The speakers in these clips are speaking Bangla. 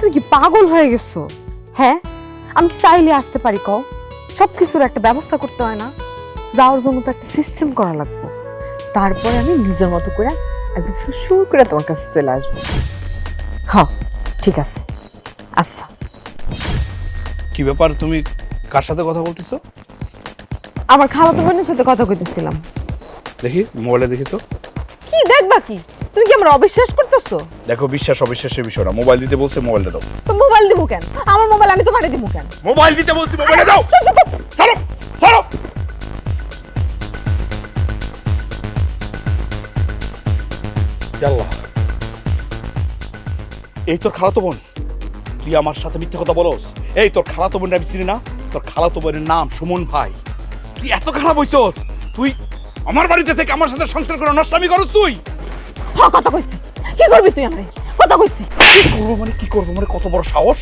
তুই কি পাগল হয়ে গেছো? হ্যাঁ, আমি কি চাইলে আসতে পারি? কও, সবকিছুর একটা ব্যবস্থা করতে হয় না? যাওয়ার জন্য তো একটা সিস্টেম করা লাগবে। তারপরে আমি নিজের মতো করে একদম সুর করে তোমার কাছে চলে আসবো। হ্যাঁ, ঠিক আছে। আচ্ছা, কি ব্যাপার, তুমি কার সাথে কথা বলতেছো? আমার খালাতো বোনের সাথে কথা কইতেছিলাম। দেখি মোবাইলে, দেখি তো। কি দেখবা? কি তুমি কি আমার অবিশ্বাস করতেছো? দেখো, বিশ্বাস অবিশ্বাসের বিষয় না। মোবাইল দিতে বলছে, মোবাইলটা দাও। তো মোবাইল দিব কেন? আমার মোবাইল আমি তোমারে দিব কেন? মোবাইল দিতে বলছি, মোবাইলটা দাও। সরো সরো। আল্লাহ, এই তোর খালাতো বোন? তুই আমার সাথে মিথ্যা কথা বলস? এই তোর খালাতো বোন আমি চিনি না? তোর খালাতো বোনের নাম সুমন ভাই। তুই এত খারাপ হইছস? তুই আমার বাড়িতে থেকে আমার সাথে সংসার করে নষ্টামি করস তুই? হ্যাঁ, কথা কইছি। কি করবি তুই আমারে? কথা কইছি। কি করবো মানে? কি করবো মানে? কত বড় সাহস!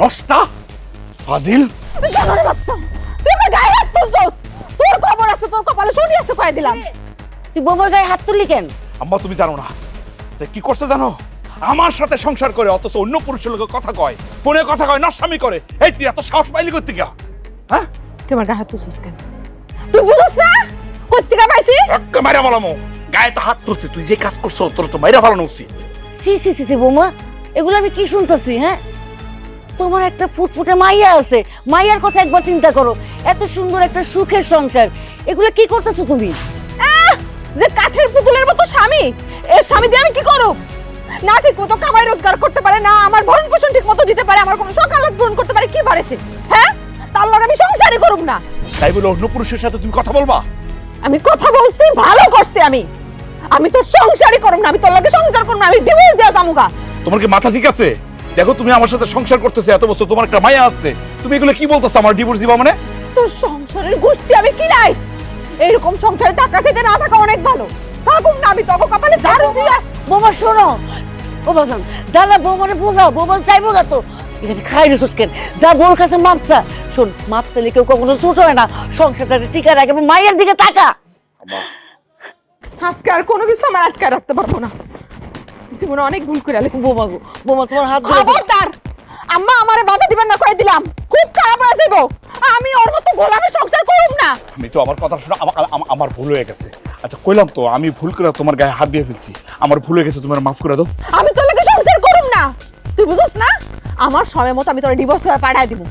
নষ্টা ফাজিল জানোরে বাচ্চা, তুই আমার গায়ে হাত তুলছস। তোর খবর আছে, তোর কপালে শনি আছে কয়ে দিলাম। তুই বোমার গায়ে হাত তুললি কেন? আম্মা, তুমি জানো না যে কি করছে? জানো, আমার সাথে সংসার করে অথচ অন্য পুরুষের লোকের কথা কয়, ফোনে কথা কয়, নষ্টামি করে। এই তুই এত সাহস পাইলি করতে গা? হ্যাঁ, তুই আমার গায়ে হাত তুলছস কেন? তুই বুঝছ না কত্তিকা পাইছি? মাইরা বলামো, গায়ে তো হাত তুলছে। তুই যে কাজ করছো তোর তো মাইরা ফেলানো উচিত। সি সি সি সি বোমা, এগুলো আমি কি শুনতেছি? হ্যাঁ, তোমার একটা ফুটফুটে মাইয়া আছে, মাইয়ার কথা একবার চিন্তা করো। এত সুন্দর একটা সুখের সংসার, এগুলো কি করতেছো তুমি? যে কাঠের পুতুলের মতো স্বামী, এই স্বামী দিয়ে আমি কি করব? না ঠিক মতো কামাই রোজগার করতে পারে, না আমার ভরণ পোষণ ঠিক মতো দিতে পারে, আমার কোনো সকালত পূরণ করতে পারে, কি পারে সে? হ্যাঁ, তার লগে আমি সংসারই করব না। তাই বলে অন্য পুরুষের সাথে তুমি কথা বলবা? আমি কথা বলছি, ভালো করছি। আমি তো সংসারই করব না, আমি তোর লগে সংসার করব না, আমি ডিভোর্স দেয়া যামুগা। তোমার কি মাথা ঠিক আছে? দেখো, তুমি আমার সাথে সংসার করতেছো এত বছর, তোমার একটা মায়া আছে। তুমি এগুলো কি বলতেছো? আমার ডিভোর্স দিবা মানে? তোর সংসারের গোষ্ঠী আমি কি নাই? এরকম সংসারে টাকা চাইতে না থাকা অনেক ভালো। থাকুক না, আমি তোকে কপালে ঝাড়ু দিয়ে। বোমা শোনো, ও বাজান, যারা বৌমারে বোঝাও, বৌমা চাইবো না তো। এখানে খাই রেসোস কেন? যা বোর কাছে মাপ চা। শোন, মাপ চাইলে কেউ কখনো ছোট হয় না। সংসারটা টিকা রাখে, মায়ের দিকে তাকা। আজকে আর কোনো কিছু আমার আটকায় রাখতে পারবো না। জীবনে অনেক ভুল করে আলেছি। বোমা গো, বোমা তোমার হাত ধরে। খবরদার, আম্মা আমারে বাধা দিবেন না কই দিলাম। খুব খারাপ হয়ে যাবো। আমি ওর মতো গোলামে সংসার করব না। আমি তো আমার কথা শুনে আমার ভুল হয়ে গেছে। আচ্ছা, কইলাম তো আমি ভুল করে তোমার গায়ে হাত দিয়ে ফেলছি। আমার ভুল হয়ে গেছে, তুমি মাফ করে দাও। আমি তোর লগে সংসার করব না। তুই বুঝছ না? আমার সময় মতো আমি তোর ডিভোর্স পেপার পাঠায় দিব।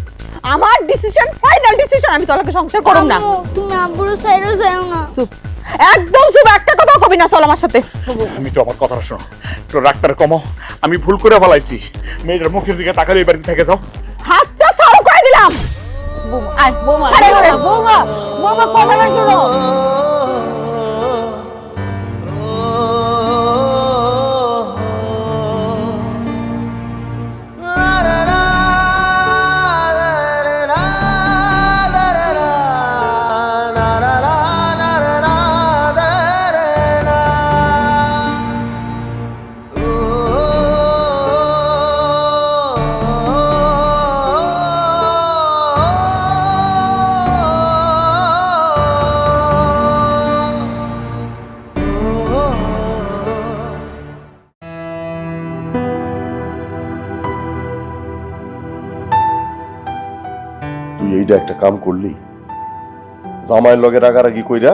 আমার ডিসিশন, ফাইনাল ডিসিশন, আমি তোর লগে সংসার করব না। তুমি আব্বুর সাইডে যাও না। চুপ, একদম চুপ, একটা কথা কবি না। চল আমার সাথে। আমি তো আমার কথা শোনো, একটু রাগটার কমো। আমি ভুল করে ফেলাইছি। মেয়েটার মুখের দিকে তাকালে এই বাড়িতে থেকে যাও। হাতটা ছাড়ো কই দিলাম। আয় বোমা, আরে, আরে। বোমা, বোমা কথাটা শোনো। তুই এইটা একটা কাম করলি, জামাইয়ের লগে রাগারাগি কইরা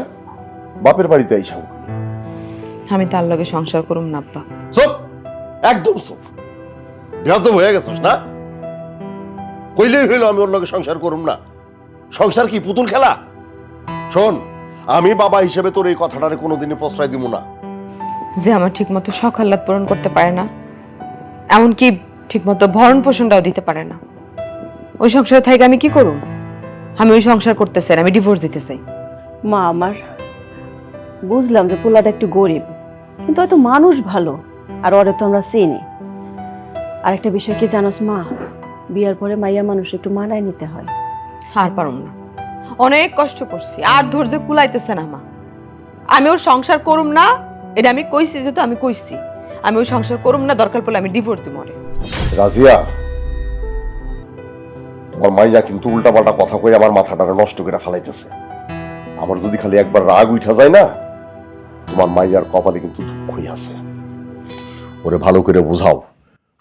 বাপের বাড়িতে আইসা উঠলি। আমি তার লগে সংসার করব না আব্বা। চুপ, একদম চুপ। বেয়াদব হয়ে গেছিস না? কইলেই হইল আমি ওর লগে সংসার করুম না। সংসার কি পুতুল খেলা? শোন, আমি বাবা হিসেবে তোর এই কথাটারে কোনোদিনই প্রশ্রয় দিব না। যে আমার ঠিক মতো শখ আহ্লাদ পূরণ করতে পারে না, এমনকি ঠিক মতো ভরণ পোষণটাও দিতে পারে না, ওই সংসারে থেকে আমি কি করব? আমি ওই সংসার করতে চাই না, আমি ডিভোর্স দিতে চাই। মা, আমার বুঝলাম যে পোলাটা একটু গরিব, কিন্তু হয়তো মানুষ ভালো, আর ওরে তো আমরা চিনি। আরেকটা বিষয় কি জানোস মা, বিয়ার পরে মাইয়া মানুষ একটু মানায় নিতে হয়। আর পারুম না, অনেক কষ্ট করছি, আর ধৈর্য কুলাইতেছে না মা। আমি ওর সংসার করুম না, এটা আমি কইছি, যেহেতু আমি কইছি আমি ওই সংসার করুম না, দরকার পড়লে আমি ডিভোর্স দিব। রাজিয়া, তোমার মাইয়া কিন্তু উল্টাপাল্টা কথা কই আমার মাথাটা নষ্ট করে ফেলাইতেছে। আমার যদি খালি একবার রাগ উঠা যায় না, তোমার মাইয়ার কপালে কিন্তু দুঃখই আছে। ওরে ভালো করে বুঝাও,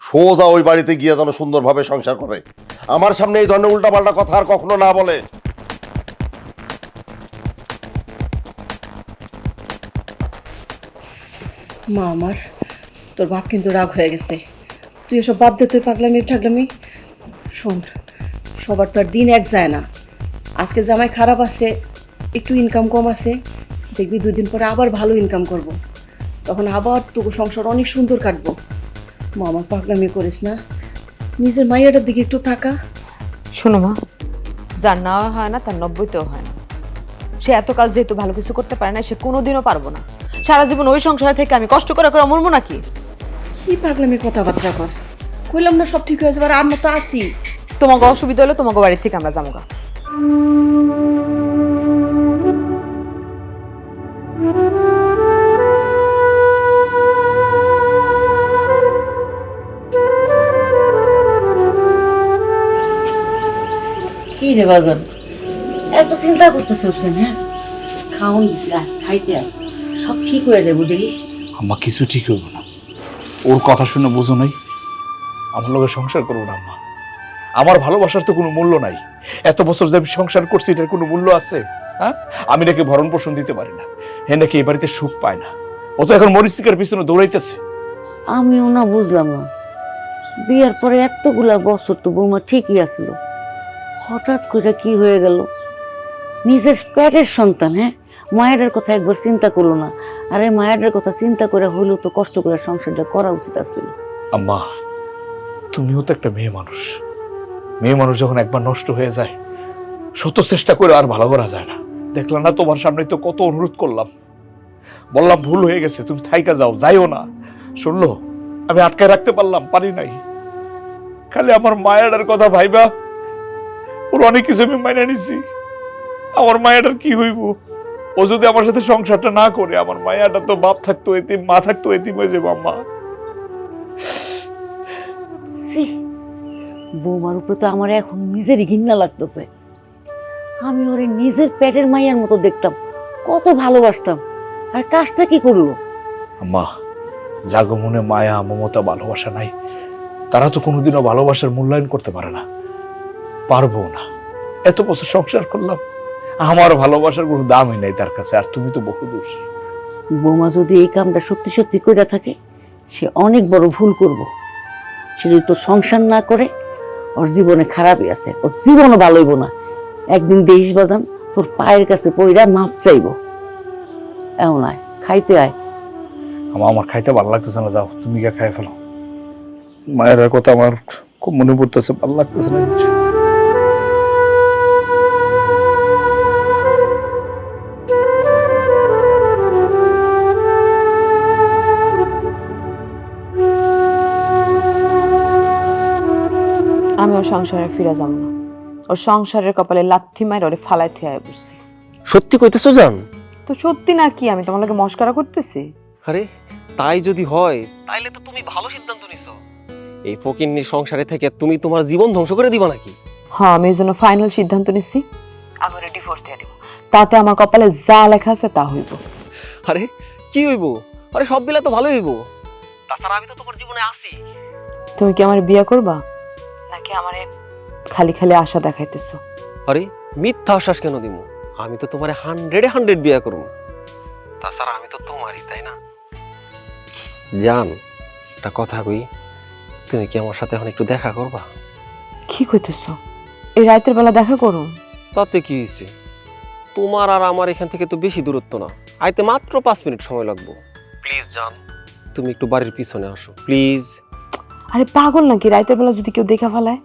সোজা ওই বাড়িতে গিয়ে যেন সুন্দরভাবে সংসার করে। আমার সামনে এই ধরনের উল্টাপাল্টা কথা আর কখনো না বলে। মা আমার, তোর বাপ কিন্তু রাগ হয়ে গেছে। তুই এসব বাদ দে, তুই পাগলামি ঠাগলামি। শোন, সবার তো আর দিন এক যায় না। আজকে জামাই খারাপ আছে, একটু ইনকাম কম আছে, দেখবি 2 দিন পরে আবার ভালো ইনকাম করব। তখন আবার তোকে সংসার অনেক সুন্দর কাটবো। মা আমার, পাগলামি করিস না, নিজের মাইয়াটার দিকে একটু তাকা। শোনো মা, যার না হয় না তার 90তেও হয় না। সে এত কাজ যেহেতু ভালো কিছু করতে পারে না, সে কোনোদিনও পারবো না। সারা জীবন ওই সংসারে থেকে আমি কষ্ট করে করে মরবো নাকি? কি পাগলামি কথাবার্তা কস? কইলাম না সব ঠিক হয়ে যাবে, আর মতো আসি। তোমাকে অসুবিধা হলে তোমাকে বাড়ির থেকে আমরা যাবো গা। কি রে বাজান, এত চিন্তা করতেছিস কেন? হ্যাঁ, খাওন দিছি, আর খাইতে আয়, সব ঠিক হয়ে যাবো দেখিস। আম্মা কিছু ঠিক হইব না। ওর কথা শুনে বুঝো নাই আমার লগে সংসার করবো না আম্মা। আমার ভালোবাসার তো কোনো মূল্য নাই। এত বছর যে আমি সংসার করছি এটার কোনো মূল্য আছে? হ্যাঁ, আমি নাকি ভরণ পোষণ দিতে পারি না, হে নাকি এই বাড়িতে সুখ পায় না। ও তো এখন মরিচিকার পিছনে দৌড়াইতেছে। আমিও না বুঝলাম না, বিয়ের পরে এতগুলা বছর তো বৌমা ঠিকই আসলো, হঠাৎ করে কি হয়ে গেল? নিজের পেটের সন্তান, হ্যাঁ, মায়ের কথা একবার চিন্তা করলো না। আরে মায়ের কথা চিন্তা করে হইলেও তো কষ্ট করে সংসারটা করা উচিত আছিল। আম্মা, তুমিও তো একটা মেয়ে মানুষ। মেয়ে মানুষ যখন একবার নষ্ট হয়ে যায়, শত চেষ্টা করে আর ভালো করা যায় না। দেখলাম না তোমার সামনে তো কত অনুরোধ করলাম, বললাম ভুল হয়ে গেছে, তুমি থাইকা যাও, যাইও না। শুনলো? আমি আটকায় রাখতে পারি নাই। খালি আমার মায়ের কথা ভাইবা ওর অনেক কিছু আমি মাইনে নিছি। আমার মায়ের কি হইব? ও যদি আমার সাথে সংসারটা না করে, আমার মায়াটা তো বাপ থাকতো এতিম, মা থাকতো এতিম হয়ে যাবো আম্মা। ছি, বৌমার উপরে তো আমার এখন নিজেরই ঘৃণা লাগতেছে। আমি ওরে নিজের পেটের মাইয়ার মতো দেখতাম, কত ভালোবাসতাম, আর কাজটা কি করলো? আম্মা, জাগো মনে মায়া মমতা ভালোবাসা নাই, তারা তো কোনোদিনও ভালোবাসার মূল্যায়ন করতে পারে না, পারবো না। এত বছর সংসার করলাম, আমার ভালোবাসার কোনো দামই নাই তার কাছে। আর তুমি তো বহুদূর। বৌমা যদি এই কামটা সত্যি সত্যি করে থাকে, সে অনেক বড় ভুল করব। সে যদি তোর সংসার না করে, ওর জীবনে খারাপই আছে, ওর জীবনও ভালো হইব না। একদিন দেশ বাজান তোর পায়ের কাছে পইরা মাপ চাইব। এমন আয়, খাইতে আয়। আমার খাইতে ভালো লাগতেছে না, যাও তুমি গিয়ে খাই ফেলো। মায়ের কথা আমার খুব মনে পড়তেছে, ভালো লাগতেছে না কিছু। আমি ওর সংসারে ফিরে যাব না। ওর সংসারের কপালে লাথি মার ওরে ফালাই থিয়ায় বসছি। সত্যি কইতেছো জান? তো সত্যি না কি আমি তোমার লগে মস্করা করতেছি? আরে তাই যদি হয় তাইলে তো তুমি ভালো সিদ্ধান্ত নিছো। এই ফকিন্নির সংসারে থেকে তুমি তোমার জীবন ধ্বংস করে দিবা নাকি? হ্যাঁ, আমি এর জন্য ফাইনাল সিদ্ধান্ত নিছি, আমি ওরে ডিভোর্স দিয়ে দিব। তাতে আমার কপালে যা লেখা আছে তা হইব। আরে কি হইব? আরে সব মিলে তো ভালো হইব। তাছাড়া আমি তো তোমার জীবনে আছি। তুমি কি আমার বিয়ে করবা, নাকি আমারে খালি খালি আশা দেখাইতেছো? আরে মিথ্যা আশ্বাস কেন দিব? আমি তো তোমারে 100-এ 100 বিয়ে করব। তাছাড়া আমি তো তোমারই, তাই না? জান, একটা কথা কই, তুমি কি আমার সাথে এখন একটু দেখা করবা? কি কইতেছো? এই রাতের বেলা দেখা করো? তাতে কি হয়েছে? তোমার আর আমার এখান থেকে তো বেশি দূরত্ব না, আইতে মাত্র 5 মিনিট সময় লাগবে। প্লিজ জান, তুমি একটু বাড়ির পিছনে আসো প্লিজ। আরে পাগল নাকি? রাতের বেলা যদি কেউ দেখা ফেলায়,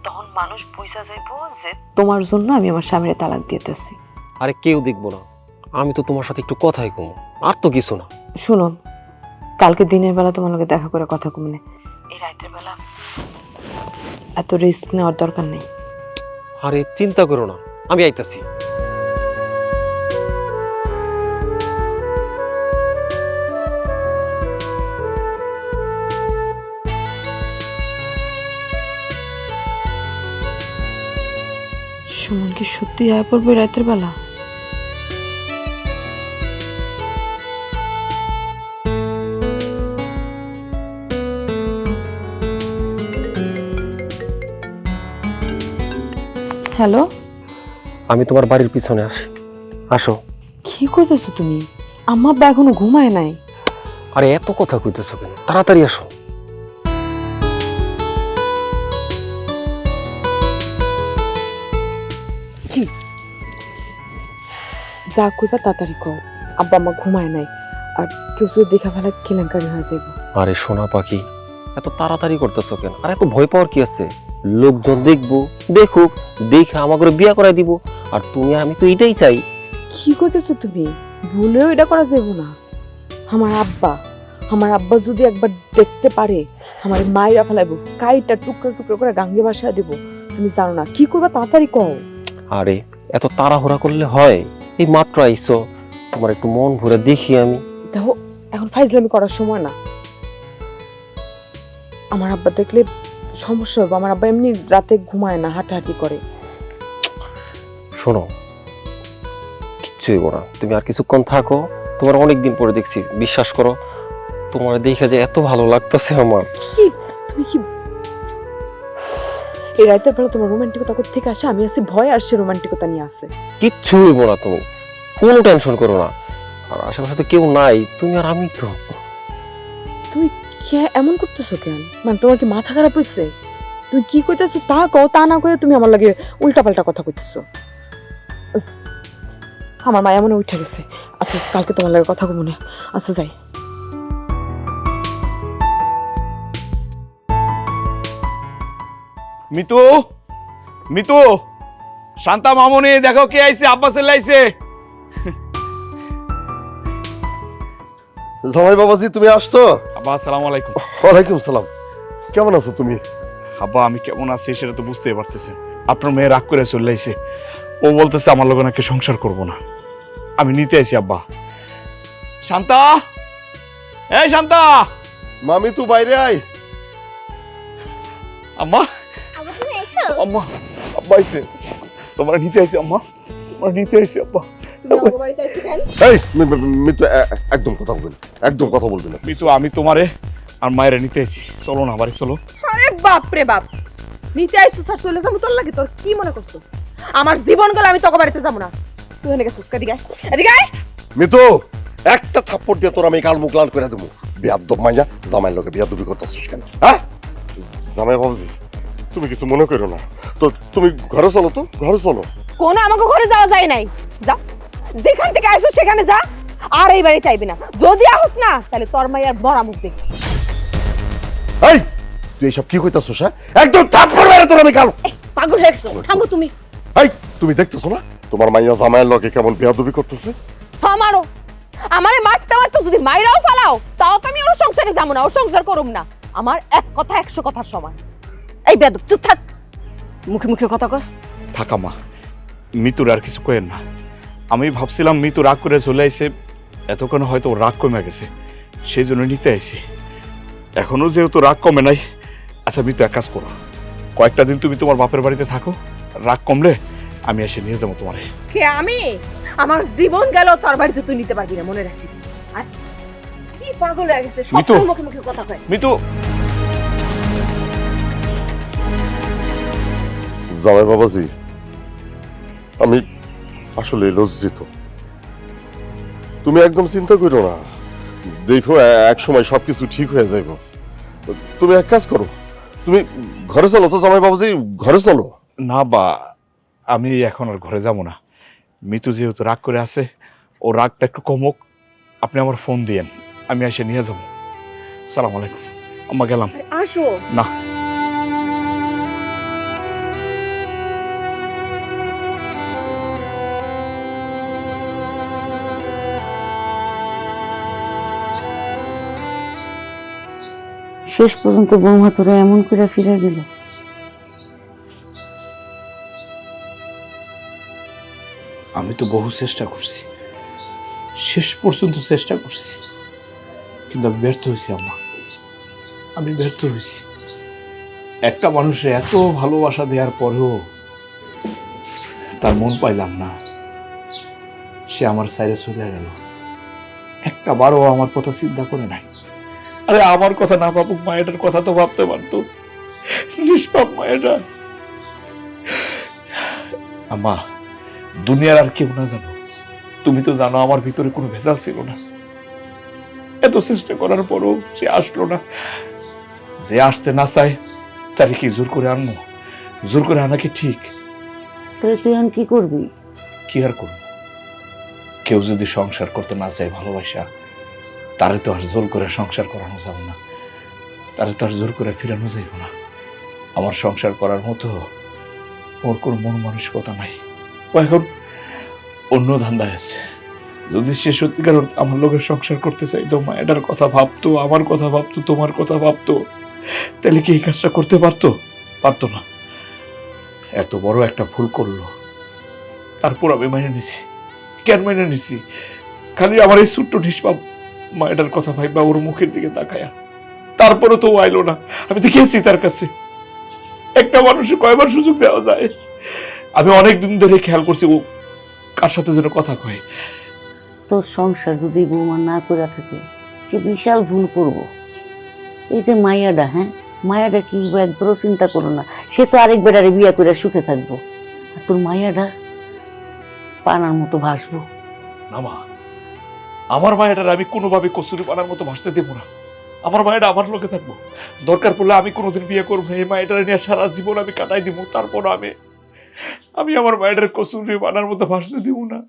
তখন মানুষ বুঝা যাইবো যে তোমার জন্য আমি আমার স্বামীর তালাক দিতেছি। আরে কেউ দেখবো না, আমি তো তোমার সাথে একটু কথাই কম, আর তো কিছু না। শুনো, কালকে দিনের বেলা তোমার লগে দেখা করে কথা কমনে, এই রাতের বেলা এত রিস্ক নেওয়ার দরকার নেই। আরে চিন্তা করো না, আমি আইতাছি। সুমন কি সত্যি আয়া পড়বে রাতের বেলা? হ্যালো, আমি তোমার বাড়ির পিছনে আসি, আসো। কি কইতেছো তুমি? আম্মা আব্বা এখনো ঘুমায় নাই। আরে এত কথা কইতেছো কেন? তাড়াতাড়ি আসো। কি যা কইবা তাড়াতাড়ি কও। আব্বা আম্মা ঘুমায় নাই, আর কেউ যদি দেখা ফেলা কেলেঙ্কারি হয়ে যাইব। আরে সোনা পাখি, এত তাড়াতাড়ি করতেছো কেন? আর এত ভয় পাওয়ার কি আছে? লোকজন দেখবো, দেখুক, দেখে আমাকে বিয়া করাই দিব। আর তুমি আমি তো এটাই চাই। কি কইতেছো তুমি? ভুলেও এটা করা যাইব না। আমার আব্বা যদি একবার দেখতে পারে, আমার মাইরা ফেলাইব, কাইটা টুকরা টুকরা করে গাঙ্গে বাসায় দেব। তুমি জানো না কি করবা, তাড়াতাড়ি কও। আরে এত তাড়াহুড়া করলে হয়? এই মাত্র আইসো, তোমার একটু মন ভরে দেখি আমি। দেখো, এখন ফাইজলামি করার সময় না। আমার আব্বা দেখলে সমস্যা হবে। আমার আব্বা এমনি রাতে ঘুমায় না, হাঁটাহাঁটি করে। শোনো, কিচ্ছু হইব না, তুমি আর কিছুক্ষণ থাকো। তোমার অনেকদিন পরে দেখছি, বিশ্বাস করো, তোমার দেখে যে এত ভালো লাগতেছে আমার। কি তুমি কি এই রাতের বেলা তোমার রোমান্টিকতা কোথা থেকে আসে? আমি আছি ভয়, আর সে রোমান্টিকতা নিয়ে আসে। কিচ্ছু হইব না, তুমি কোনো টেনশন করো না। আর আশেপাশে তো কেউ নাই, তুমি আর আমি তো। তুমি এমন করতেছো কেন? মানে তোমার কি মাথা খারাপ হয়েছে? তুমি কি কইতেছো তা কও, তা না কয়ে তুমি আমার লাগে উল্টাপাল্টা কথা কইতেছো। উফ, আমার মায়া মনে উঠে গেছে। আচ্ছা, কালকে তোমার লাগে কথা মনে। আচ্ছা, যাই। মিতু, মিতু, শান্তা মামনি, দেখো কে আইছে। আব্বা চলে আইছে। জামাই বাবাজি তুমি আসছো? আব্বা আসসালামু আলাইকুম। ওয়ালাইকুম সালাম। কেমন আছো তুমি? আব্বা আমি কেমন আছি সেটা তো বুঝতেই পারতেছেন। আপনার মেয়ে রাগ করে চলে আইছে। ও বলতেছে আমার লগে নাকি সংসার করব না। আমি নিতে আইছি আব্বা। শান্তা, এই শান্তা। মামি তুই বাইরে আয়। আম্মা, আবার তুমি এসো? আম্মা, আব্বা আইছে। তোমার নিতে আইছি আম্মা, তোমার নিতে আইছি আব্বা। এই মিতু, একদম কথা বলবি না, একদম কথা বলবি না। মিতু, আমি তোমারে আর মায়ের নিতে আইছি। চলো না বাড়ি চলো। আরে বাপ রে বাপ, নিতে আইসুস আর চলে যাবো তোর লাগে? তোর কি মনে করছিস আমার জীবন গেল আমি তোকে বাড়িতে যাবো না? তুই এনে গেছিস, এদিকে আয়, এদিকে আয়। মিতু, একটা থাপ্পড় দিয়ে তোর আমি কাল মুখ লাল করে দেবো। বিয়াদ্দব মাইয়া, জামাইয়ের লোকে বিয়াদ্দবি করতেছিস কেন? হ্যাঁ জামাই বাবুজি, তুমি কিছু মনে করো না তো। তুমি ঘরে চলো তো, ঘরে চলো। কোন আমাকে ঘরে যাওয়া যায় নাই। যা, যেখান থেকে আইসো সেখানে যা, আর এই বাড়ি চাইবি না। যদি আহস না তাহলে তোর মাইয়ার বড়া মুখ দেখি। এই তুই এইসব কি কইতাছিস? হ্যাঁ, একদম থাপ্পড় মেরে তোর আমি কাল। পাগল হয়ে গেছো, থামো তুমি। এই তুমি দেখতেছো না তোমার মাইয়া জামাইয়ের লোকে কেমন বিয়াদ্দবি করতেছে? আমারও, আমারে মারতে মারতে যদি মাইরাও ফালাও, তাও তো আমি ওর সংসারে যাবো না, ওর সংসার করুম না। আমার এক কথা 100 কথার সমান। এই বেয়াদব, চুপ থাক, মুখে মুখে কথা কস। থাকা মা, মিতুর আর কিছু কয়েন না। আমি ভাবছিলাম মিতু রাগ করে চলে আইছে, এতক্ষণ হয়তো ওর রাগ কমে গেছে, সেই জন্য নিতে আইছি। এখনো যেহেতু রাগ কমে নাই, আচ্ছা মিতু এক কাজ করো, কয়েকটা দিন তুমি তোমার বাপের বাড়িতে থাকো। রাগ কমলে আমি এসে নিয়ে যাবো তোমারে। কে আমি? আমার জীবন গেল তোর বাড়িতে তুই নিতে পারবি না, মনে রাখিস। আর কি পাগল হয়ে গেছে, সব মিতু। মুখে মুখে কথা কয়। মিতু, জামাই বাবাজি, আমি আসলে লজ্জিত। তুমি একদম চিন্তা করো না, দেখো এক সময় সবকিছু ঠিক হয়ে যাইব। তুমি এক কাজ করো, তুমি ঘরে চলো তো জামাই বাবাজি, ঘরে চলো। না বা, আমি এখন আর ঘরে যাব না। মিতু যেহেতু রাগ করে আছে, ও রাগটা একটু কমুক। আপনি আমার ফোন দিয়েন, আমি এসে নিয়ে যাবো। সালাম আলাইকুম আম্মা, গেলাম। আসো না, শেষ পর্যন্ত বৌমা তোরা এমন করে ফিরে দিল। আমি তো বহু চেষ্টা করছি, শেষ পর্যন্ত চেষ্টা করছি, কিন্তু আমি ব্যর্থ হয়েছি আম্মা। আমি ব্যর্থ হয়েছি। একটা মানুষের এত ভালোবাসা দেওয়ার পরেও তার মন পাইলাম না। সে আমার সাইডে চলে গেল, একটা বারও আমার কথা চিন্তা করে নাই। আরে আমার কথা না ভাবুক, মায়েটার কথা তো ভাবতে পারতো। নিষ্পাপ মায়েটা আম্মা, দুনিয়ার আর কেউ না জানো, তুমি তো জানো আমার ভিতরে কোনো ভেজাল ছিল না। এত চেষ্টা করার পরও সে আসলো না। যে আসতে না চায় তারে কি জোর করে আনবো? জোর করে আনা কি ঠিক? তাহলে তুই এখন কি করবি? কি আর করবো? কেউ যদি সংসার করতে না চায় ভালোবাসা, তারে তো আর জোর করে সংসার করানো যাবে না, তারে তো আর জোর করে ফিরানো যাইব না। আমার সংসার করার মতো ওর কোনো মন মানসিকতা নাই। ও এখন অন্য ধান্দায় আছে। যদি সে সত্যিকার অর্থে আমার লোকের সংসার করতে চাইতো, মায়ের কথা ভাবতো, আমার কথা ভাবতো, তোমার কথা ভাবতো, তাহলে কি এই কাজটা করতে পারতো? পারতো না। এত বড় একটা ভুল করলো, তারপর আমি মেনে নিছি। কেন মেনে নিছি? খালি আমার এই ছোট্ট নিষ্পাপ মায়ের কথা ভাইবা ওর মুখের দিকে তাকায়া। তারপরে তো ও আইলো না। আমি তো গেছি তার কাছে। একটা মানুষের কয়বার সুযোগ দেওয়া যায়? আমি অনেকদিন ধরে খেয়াল করছি ও কার সাথে যেন কথা কয়। তোর সংসার যদি বৌমা না করে থাকে, সে বিশাল ভুল করব। এই যে মায়াডা, হ্যাঁ, মায়াডা কি একবারও চিন্তা করো না, সে তো আরেকবার আরে বিয়ে করে সুখে থাকবো, আর তোর মায়াডা পানার মতো ভাসবো। না মা, আমার মায়ের আমি কোনোভাবে কসুরি পানার মতো ভাসতে দেবো না। আমার মায়েরা আমার লোকে থাকবো। দরকার পড়লে আমি কোনোদিন বিয়ে করবো না। এই মায়েরা নিয়ে সারা জীবন আমি কাটাই দিব। তারপর আমি আমার মায়ের কসুরি পানার মতো ভাসতে দিব না,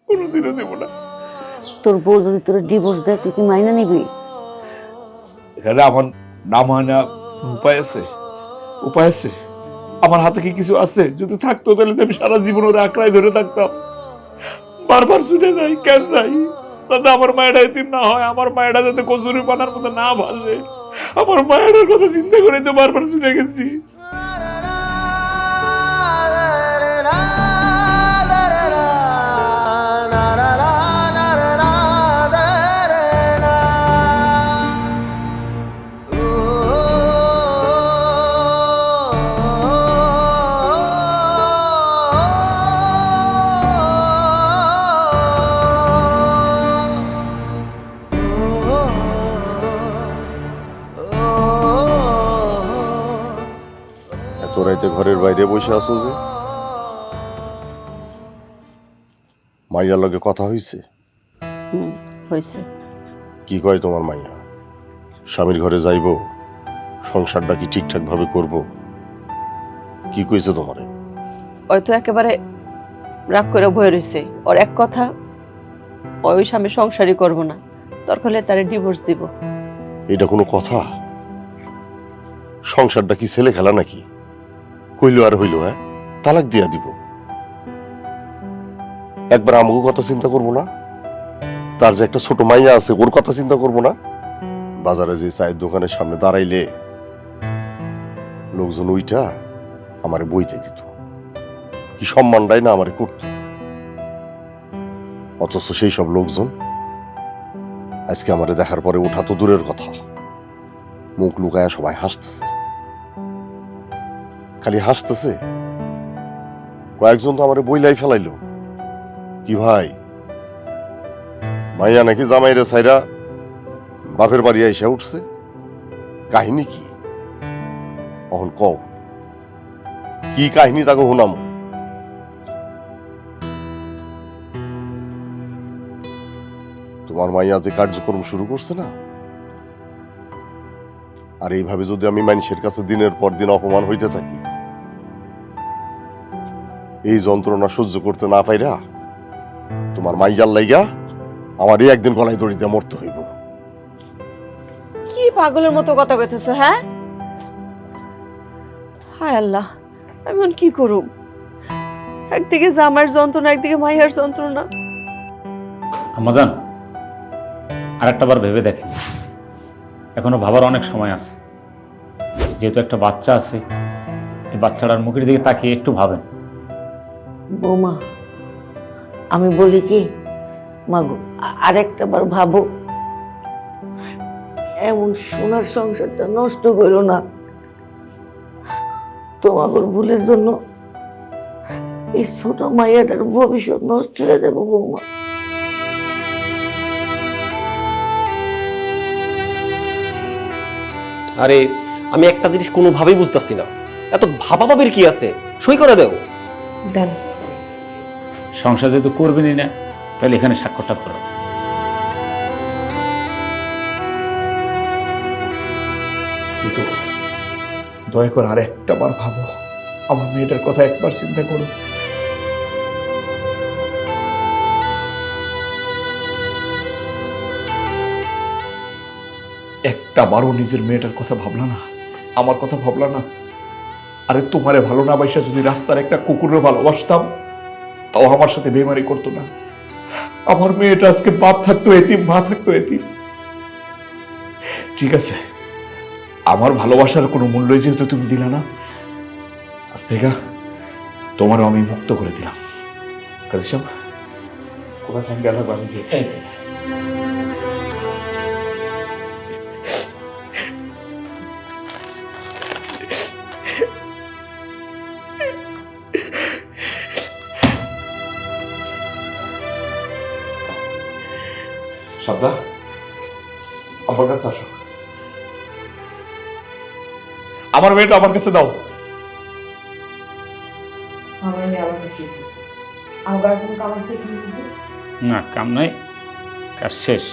কোনোদিনও দেবো না। তোর বউ যদি তোর ডিভোর্স দেয়, তুই কি মাইনা নিবি? এখানে আমার না মানা উপায় আছে? উপায় আছে? আমার হাতে কি কিছু আছে? যদি থাকতো তাহলে তো আমি সারা জীবন ওরা আঁকড়ায় ধরে থাকতাম। বারবার ছুটে যাই, কেন যাই? যাতে আমার মায়েরা এতিম না হয়, আমার মায়েরা যাতে কচুরি পানার মতো না ভাসে। আমার মায়ের কথা চিন্তা করে তো বারবার ছুটে গেছি। এত রাইতে ঘরের বাইরে বসে আছো যে? মাইয়ার লগে কথা হইছে? হয়েছে। কি কয় তোমার মাইয়া? স্বামীর ঘরে যাইব, সংসারটা কি ঠিকঠাক ভাবে করব? কি কইছে তোমারে? হয়তো একেবারে রাগ করে ভয় রয়েছে। ওর এক কথা, ওই স্বামী সংসারই করবো না, দরকার হলে তারে ডিভোর্স দিব। এটা কোনো কথা? সংসারটা কি ছেলে খেলা নাকি? কইলো আর হইলো, হ্যাঁ, তালাক দিয়া দিব। একবার আমাকে কথা চিন্তা করবো না? তার যে একটা ছোট মাইয়া আছে, ওর কথা চিন্তা করবো না? বাজারে যে চায়ের দোকানের সামনে দাঁড়াইলে লোকজন ওইটা আমারে বইতে দিত, কি সম্মানটাই না আমারে করত। অথচ সেই সব লোকজন আজকে আমারে দেখার পরে ওঠা তো দূরের কথা, মুখ লুকায়া সবাই হাসতেছে। খালি হাসতেছে, কয়েকজন তো আমারে বইলাই ফেলাইলো, কি ভাই, মাইয়া নাকি জামাইরে ছাইরা বাপের বাড়ি আইসা উঠছে। কাহিনী কি? এখন কও, কি কাহিনী তাকে শুনাম? তোমার মাইয়া যে কার্যক্রম শুরু করছে না, আর এইভাবে যদি আমি মানুষের কাছে দিনের পর দিন অপমান হইতে থাকি, এই যন্ত্রণা সহ্য করতে না পাইরা তোমার মাইয়ার লাইগা আমারই একদিন গলায় দড়ি দিয়ে মরতে হইব। কি পাগলের মতো কথা কইতেছো, হ্যাঁ? হায় আল্লাহ, আমি এখন কি করব? একদিকে জামার যন্ত্রণা, একদিকে মাইয়ার যন্ত্রণা। আম্মাজান, আর একটা বার ভেবে দেখেন, এখনো ভাবার অনেক সময় আছে। যেহেতু একটা বাচ্চা আছে, এই বাচ্চাটার মুখের দিকে তাকিয়ে একটু ভাবেন। বৌমা, আমি বলি কি, মাগো আরেকটা বার ভাবো, এমন সোনার সংসারটা নষ্ট করো না। তোমাদের ভুলের জন্য এই ছোট মাইয়াটার ভবিষ্যৎ নষ্ট হয়ে যাবে বৌমা। আরে আমি একটা জিনিস কোনোভাবেই বুঝতেছি না, এত ভাবাভাবির কি আছে? সই করে দেও। দেন। সংসার যেহেতু করবেনই না, তাহলে এখানে স্বাক্ষরটা করো। কিন্তু দয়া করে আর একটা বার ভাবো, আমার মেয়েটার কথা একবার চিন্তা করো। একটা বারও নিজের মেয়েটার কথা ভাবলা না, আমার কথা ভাবলা না? আরে তোমারে ভালো না বাইসা যদি রাস্তার একটা কুকুরে ভালোবাসতাম, তাও আমার সাথে বেমারি করতো না। আমার মেয়েটা আজকে বাপ থাকতো এতিম, মা থাকতো এতিম। ঠিক আছে, আমার ভালোবাসার কোনো মূল্যই যেহেতু তুমি দিলা না, আজ থেকে তোমারও আমি মুক্ত করে দিলাম। কাজী সাহেব, কোথায় সাইন গেল আমি দেখে সাবদা, আমার কাছে আসো। আমার মেয়েটা আমার কাছে দাও। না, কাম নাই, কাজ শেষ।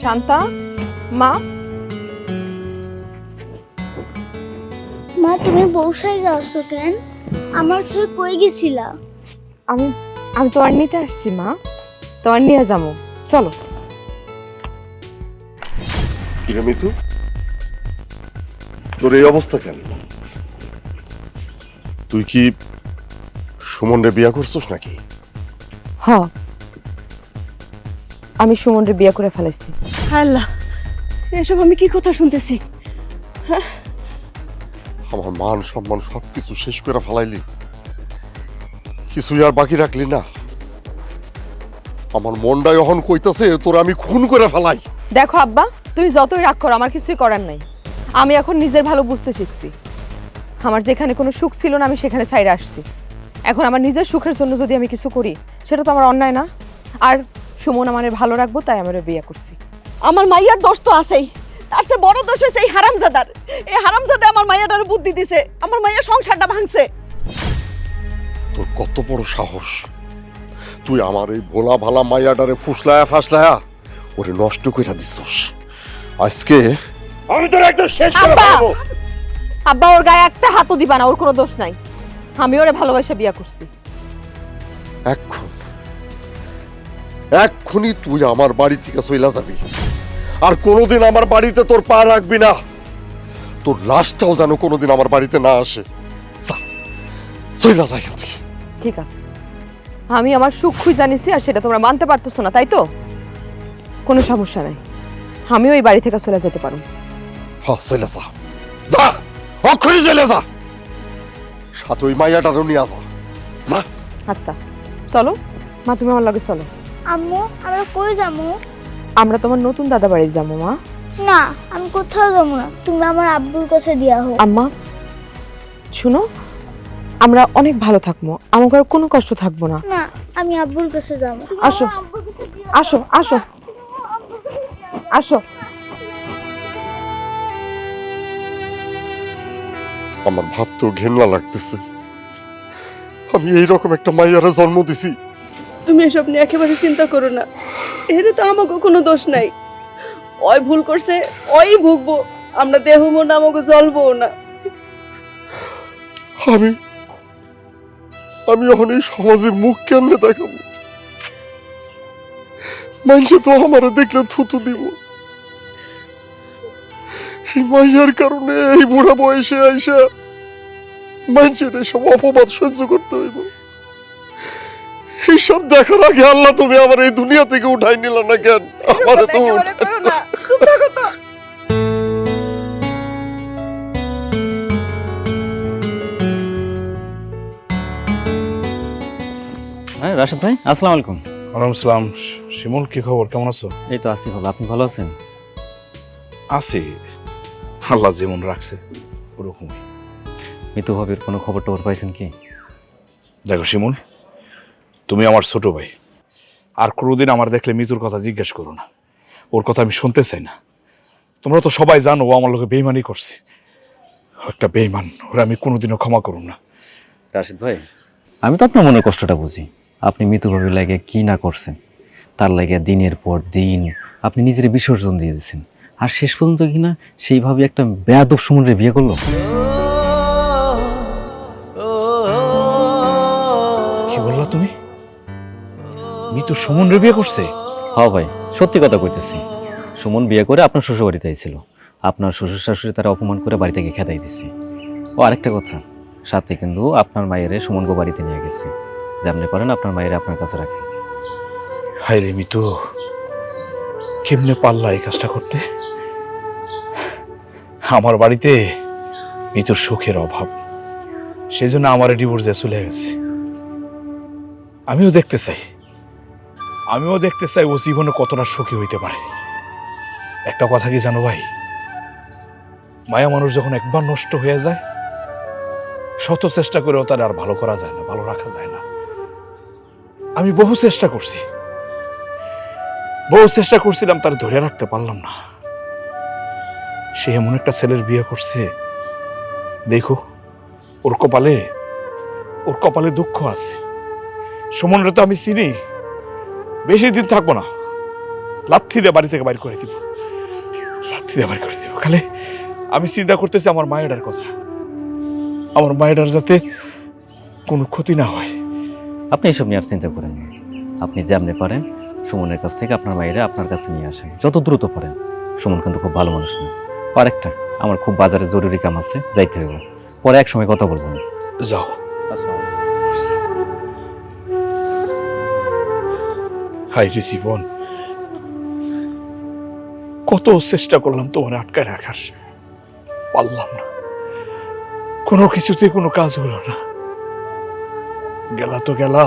শান্তা, মা, মা তুমি বউসাই যাচ্ছ কেন? আমার ছেলে কই গেছিলা? আমি আমি তোমার নিতে আসছি মা, তোমার নিয়ে যাবো, চলো। কিরে মিতু, তোর এই অবস্থা কেন? তুই কি সুমনরে বিয়া করছিস নাকি? হ, আমি সুমনরে বিয়ে করে ফেলেছি। আল্লাহ, এসব আমি কি কথা শুনতেছি? আমার মান সম্মান সবকিছু শেষ করে ফেলাইলি, কিছুই আর বাকি রাখলি না। আমার মনটা এখন কইতাছে তোর আমি খুন করে ফেলাই। দেখো আব্বা, তুমি যতই রাগ করো, আমার কিছুই করার নাই। আমি এখন নিজের ভালো বুঝতে শিখছি। আমার যেখানে কোনো সুখ ছিল না, আমি সেখানে ছাইরে আসছি। এখন আমার নিজের সুখের জন্য যদি আমি কিছু করি, সেটা তো আমার অন্যায় না। আর সুমন আমারে ভালো রাখবো, তাই আমার বিয়ে করছি। আমার মাইয়ার দোষ তো আছেই, তার চেয়ে বড় দোষ হয়েছে এই হারামজাদার। এই হারামজাদা আমার মাইয়াটার বুদ্ধি দিছে, আমার মাইয়া সংসারটা ভাঙছে। তোর কত বড় সাহস! তুই আমার এই ভোলা ভালা মাইয়াটারে ফুসলায়া ফাসলায়া ওরে নষ্ট কইরা দিছস। আজকে আমি তোর একদম শেষ করে আব্বা! ফেলবো। আব্বা, ওর গায়ে একটা হাতও দিবা না, ওর কোনো দোষ নাই। আমি ওরে ভালোবাসা বিয়ে করছি। এক্ষুনি তুই আমার বাড়ি থেকে চইলা যাবি, আর কোনোদিন আমার বাড়িতে তোর পা রাখবি না। তোর লাশটাও যেন কোনোদিন আমার বাড়িতে না আসে। যা, চইলা যা এখান থেকে। ঠিক আছে, আমি আমার সুখ খুঁজে নিছি, আর সেটা তোমরা মানতে পারতেছো না, তাই তো? কোনো সমস্যা নাই, আমিও এই বাড়ি থেকে চলে যেতে পারো। হ্যাঁ, চইলা যা, যা, অক্ষরই চলে যা। সাথে ওই মাইয়াটারও নিয়ে আসা। যা। আচ্ছা চলো মা, তুমি আমার লগে চলো। আম্মু আমরা কই যাবো? আমরা তোমার নতুন দাদা বাড়ি যাবো মা। না, আমি কোথাও যাবো না, তুমি আমার আব্বুর কাছে দিয়া হোক। আম্মা শুনো, আমরা অনেক ভালো থাকবো, আমাকে আর কোনো কষ্ট থাকবো না। না, আমি আব্বুর কাছে যাবো। আসো আসো আসো আসো। আমার ভাবতেও ঘেন্না লাগতেছে, আমি এইরকম একটা মাইয়ারে জন্ম দিছি। তুমি এসব নিয়ে একেবারে চিন্তা করো না, এতে তো আমাকে কোনো দোষ নাই। ওই ভুল করছে, ওই ভুগবো, আমরা দেহমো না, আমাকে জ্বলবো না। আমি এখন এই সমাজে মুখ কেমনে দেখাবো? মানুষে তো আমারে দেখলে থুতু দিব। এই মাইয়ার কারণে এই বুড়া বয়সে আইসা মানুষের এসব অপবাদ সহ্য করতে হইব। এইসব দেখার আগে আল্লাহ তুমি আমার এই দুনিয়া থেকে উঠাই নিল না কেন? আমার তো হ্যাঁ রাশেদ ভাই, আসসালামু আলাইকুম। ওয়ালাইকুম সালাম। শিমুল, কি খবর? কেমন আছো? এই তো আছি ভালো। আপনি ভালো আছেন? আছি, আল্লাহ যেমন রাখছে ওরকমই। মিতু ভাবির কোনো খবর টবর পাইছেন কি? দেখো শিমুল, তুমি আমার ছোট ভাই, আর কোনোদিন আমার দেখলে মিতুর কথা জিজ্ঞেস করো না, ওর কথা আমি শুনতে চাই না। তোমরা তো সবাই জানো ও আমার লোকে বেইমানি করছে, একটা বেইমান, ওরা আমি কোনোদিনও ক্ষমা করুম না। রাশিদ ভাই, আমি তো আপনার মনে কষ্টটা বুঝি। আপনি মিতু ভাবির লাগে কি না করছেন, তার লাগে দিনের পর দিন আপনি নিজের বিসর্জন দিয়ে দিচ্ছেন, আর শেষ পর্যন্ত কিনা সেইভাবে একটা বেয়াদব সুমনরে বিয়ে করলো। কি বললা তুমি? মিতু সুমনরে বিয়ে করছে? হ্যাঁ ভাই, সত্যি কথা কইতেছি। সুমন বিয়ে করে আপনার শ্বশুর বাড়িতে আইছিল, আপনার শ্বশুর শাশুড়ি তারা অপমান করে বাড়ি থেকে খেদাই দিচ্ছে। ও আরেকটা কথা, সাথে কিন্তু আপনার মায়েরে সুমনকে বাড়িতে নিয়ে গেছে, যে আপনি পারেন আপনার মায়েরে আপনার কাছে রাখেন। হায় রে মিতু, কেমনে পারলা এই কাজটা করতে? আমার বাড়িতে মিতুর সুখের অভাব, সেই জন্য আমার ডিভোর্স দিয়ে চলে গেছে। আমিও দেখতে চাই ও জীবনে কতটা সুখী হইতে পারে। একটা কথা কি জানো ভাই, মায়া মানুষ যখন একবার নষ্ট হয়ে যায়, শত চেষ্টা করেও তার আর ভালো করা যায় না, ভালো রাখা যায় না। আমি বহু চেষ্টা করছিলাম, তার ধরে রাখতে পারলাম না। সে এমন একটা ছেলের বিয়ে করছে, দেখো ওর কপালে দুঃখ আছে। সুমনরে তো আমি চিনি, বেশি দিন থাকবো না, লাথি দিয়ে বাড়ি থেকে বাইর করে দিব। খালি আমি চিন্তা করতেছি আমার মায়ের কথা, আমার মায়ের যাতে কোনো ক্ষতি না হয়। আপনি এসব নিয়ে আর চিন্তা করেন না। আপনি যেমনি পারেন সুমনের কাছ থেকে আপনার মায়েরা আপনার কাছে নিয়ে আসেন, যত দ্রুত পারেন। সুমন কিন্তু খুব ভালো মানুষ না। আর একটা, আমার খুব বাজারে জরুরি কাম আছে, যাইতে হইব, পরে এক সময় কথা বলবো। যাও। হাই রে জীবন, কত চেষ্টা করলাম তোমার আটকায় রাখার, পারলাম না, কোনো কিছুতে কোনো কাজ হলো না। গেলা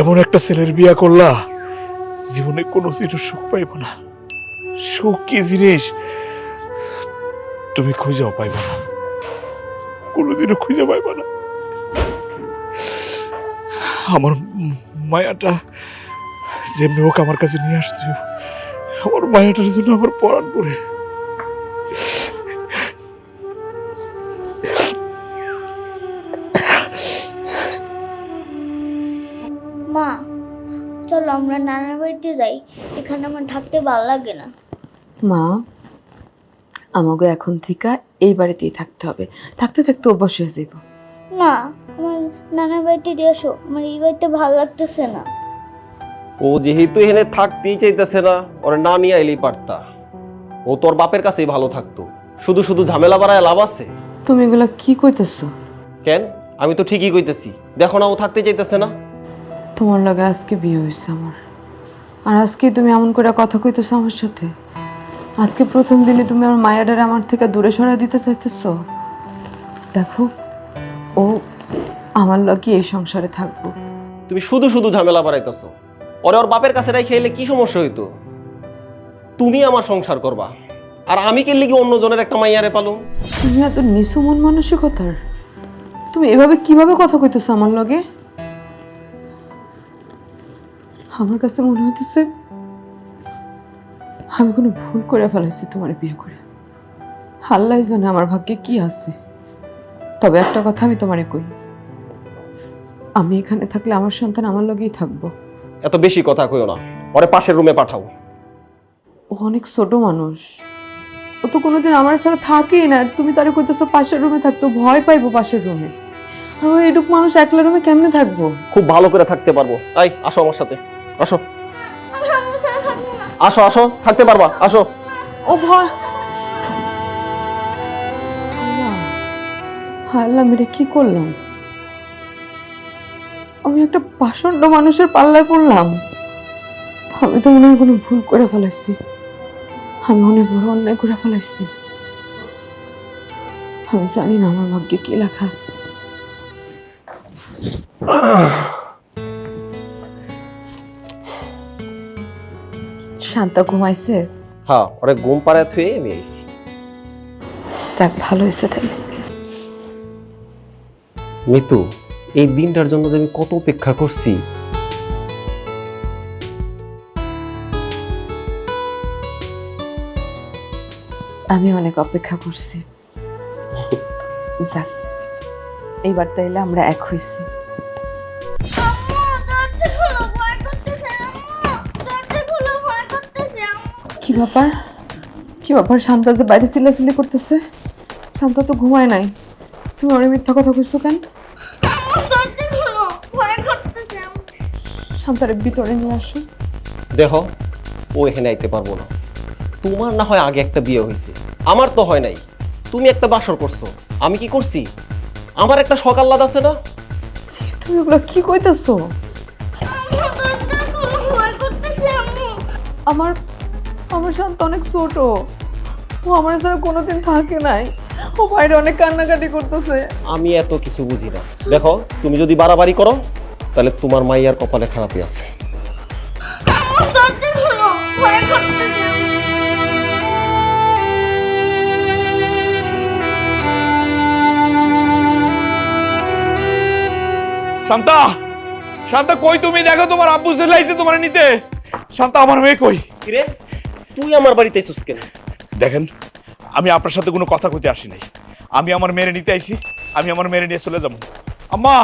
এমন একটা ছেলের বিয়ে করলা, জীবনে কোনোদিনও সুখ পাইব না। সুখ কি জিনিস তুমি খুঁজেও পাইবা না, কোনোদিনও খুঁজে পাইবা না। আমার মায়াটা যেমনি হোক আমার কাছে নিয়ে আসতে হবে। আমার মায়াটার জন্য আমার পরাণ পড়ে। মা, চলো আমরা নানার বাড়িতে যাই, এখানে আমার থাকতে ভালো লাগে না। মা, আমাকে এখন থেকে এই বাড়িতেই থাকতে হবে, থাকতে থাকতে অভ্যাস হয়ে যাইব। না, আমার নানার বাড়িতে দিয়ে আসো, আমার এই বাড়িতে ভালো লাগতেছে না। ও যেহেতু এখানে থাকতেই চাইতেছে না, ওর না নিয়ে আইলেই পারতা। ও তোর বাপের কাছেই ভালো থাকতো, শুধু শুধু ঝামেলা বাড়ায় লাভ আছে? তুমি এগুলা কি কইতেছো? কেন, আমি তো ঠিকই কইতেছি। দেখো না ও থাকতে চাইতেছে না। তোমার লগে আজকে বিয়ে হয়েছে আমার, আর আজকে তুমি এমন করে কথা কইতেছো আমার সাথে? আজকে প্রথম দিনে তুমি আমার মায়াডারে আমার থেকে দূরে সরাই দিতে চাইতেছো? দেখো, ও আমার লগে এই সংসারে থাকবো। তুমি শুধু শুধু ঝামেলা বাড়াইতেছো। ওরে ওর বাপের কাছে রাই খেলে কি সমস্যা হইতো? তুমি আমার সংসার করবা, আর আমি কে লিগে অন্য জনের একটা মাইয়ারে পালুম? তুমি এত নিচু মন মানসিকতার, তুমি এভাবে কিভাবে কথা কইতেছো আমার লগে? আমার কাছে মনে হইতেছে আমি কোনো ভুল করে ফেলাইছি তোমার বিয়ে করে। আল্লাহ জানে আমার ভাগ্যে কি আছে। তবে একটা কথা আমি তোমারে কই, আমি এখানে থাকলে আমার সন্তান আমার লগেই থাকবো। এত বেশি কথা কইও না, ওরে পাশের রুমে পাঠাও। ও অনেক ছোট মানুষ, ও তো কোনোদিন আমার ছাড়া থাকেই না। তুমি তারে কইতেছো পাশের রুমে থাকতো, ভয় পাইবো পাশের রুমে। আর ওই এটুক মানুষ একলা রুমে কেমনে থাকবো? খুব ভালো করে থাকতে পারবো। এই আসো আমার সাথে, আসো আসো আসো, থাকতে পারবা, আসো। ও ভয়, আল্লাহ মেরে কি করলাম? আমি একটা পাষণ্ড মানুষের পাল্লায় পড়লাম। আমি তো মনে হয় কোনো ভুল করে ফেলাইছি, আমি অনেক বড় অন্যায় করে ফেলাইছি। আমি জানি না আমার ভাগ্যে কি লেখা আছে। শান্তা ঘুমাইছে? হ্যাঁ, ওরে ঘুম পাড়ায় থুয়ে আমি আইছি। যাক, ভালো হয়েছে তাহলে। মিতু, এই দিনটার জন্য যে আমি কত অপেক্ষা করছি। আমি অনেক অপেক্ষা করছি। যাক, এইবার তাইলে আমরা এক হইছি। কি ব্যাপার? কি ব্যাপার? শান্তা যে বাইরে চিল্লাচিল্লি করতেছে। শান্তা তো ঘুমায় নাই, তুমি অনেক মিথ্যা কথা কইছো কেন? শান্তারে ভিতরে নিয়ে আসো। দেখো, ও এখানে আইতে পারবো না। তোমার না হয় আগে একটা বিয়ে হয়েছে, আমার তো হয় নাই। তুমি একটা বাসর করছো, আমি কি করছি? আমার একটা শখ আহ্লাদ আছে না? তুমি এগুলো কি কইতেছো? আমার আমার শান্ত অনেক ছোট, ও আমার সাথে কোনোদিন থাকে নাই, ও বাইরে অনেক কান্নাকাটি করতেছে। আমি এত কিছু বুঝি না। দেখো, তুমি যদি বাড়াবাড়ি করো তাহলে তোমার মাইয়ার কপালে খারাপই আছে। শান্তা, শান্তা কই তুমি? দেখো তোমার আব্বু চলে আইছে তোমার নিতে। শান্তা, আমার মেয়ে কই? কিরে, তুই আমার বাড়িতে আইছিস কেন? দেখেন, আমি আপনার সাথে কোনো কথা কইতে আসি নাই। আমি আমার মেয়ে নিতে আইছি, আমি আমার মেয়ে নিয়ে চলে যাবো। আম্মা,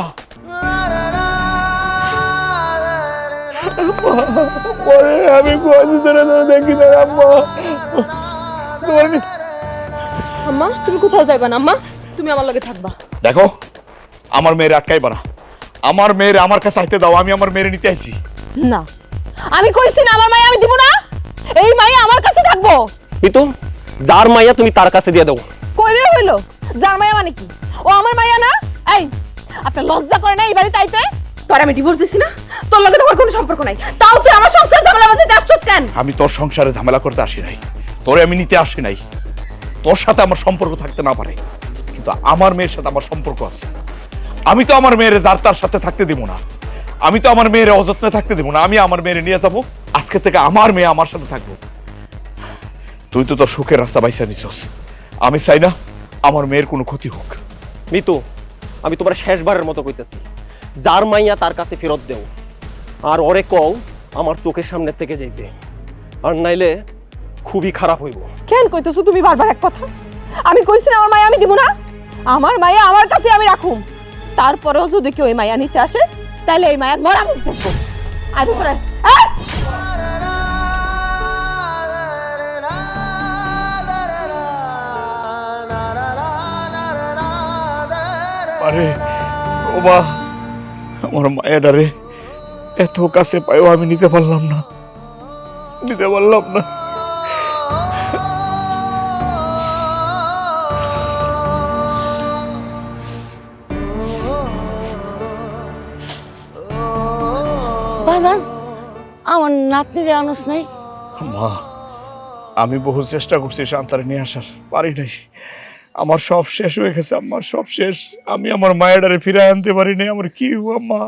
আমি দেখি না আম্মা। আম্মা, তুমি কোথাও যাইবা না। আম্মা, তুমি আমার লগে থাকবা। দেখো, আমার মেয়ের আটকাইবা না। আমার মেয়ের আমার কাছে আইতে দাও, আমি আমার মেয়ে নিতে আইছি। না, আমি কইছি না আমার মাইয়া আমি দিব না। এই মাইয়া আমার কাছে থাকবো। মিতু, যার মাইয়া তুমি তার কাছে দিয়ে দাও। কইলে হইলো যার মাইয়া মানে কি? ও আমার মাইয়া না? এই, আপনার লজ্জা করে না এই বাড়িতে আইতে? তোর আমি ডিভোর্স দিছি না, তোর লগে তোমার কোনো সম্পর্ক নাই, তাও তুই আমার সংসার ঝামেলা বাজাইতে আসছস কেন? আমি তোর সংসারে ঝামেলা করতে আসি নাই, তোরে আমি নিতে আসি নাই। তোর সাথে আমার সম্পর্ক থাকতে না পারে, কিন্তু আমার মেয়ের সাথে আমার সম্পর্ক আছে। আমি তো আমার মেয়ের যার তার সাথে থাকতে দিব না। আমি তো আমার মেয়ের অযত্নে থাকতে দিব না। আমি আমার মেয়ের নিয়ে যাবো। আজকে থেকে আমার মেয়ে আমার সাথে থাকবো। তুই তো তোর সুখের রাস্তা বাইসা নিছস। আমি চাই না আমার মেয়ের কোনো ক্ষতি হোক। মিতু, আমি তোমার শেষবারের মতো কইতেছি, যার মাইয়া তার কাছে ফেরত দেও। আর ওরে কও আমার চোখের সামনে থেকে যাইতে, আর নাইলে খুবই খারাপ হইব। কেন কইতেছো তুমি বারবার এক কথা? আমি কইছি না আমার মাইয়া আমি দিব না। আমার মাইয়া আমার কাছে আমি রাখুম। তারপরেও যদি কেউ এই মাইয়া নিতে আসে তাহলে এই মায়ের মরা মুখ দেখবো। আই ভিতরে, এই! আরে ও মা, আমার মায়েরারে এত কাছে পাইও আমি নিতে পারলাম না। বাজান, আমার নাতনিরে আনস নাই? মা, আমি বহু চেষ্টা করছি শান্তারে নিয়ে আসার, পারি নাই। আমার সব শেষ হয়ে গেছে, আমার সব শেষ। আমি আমার মায়েরারে ফিরে আনতে পারি নাই। আমার কি মা?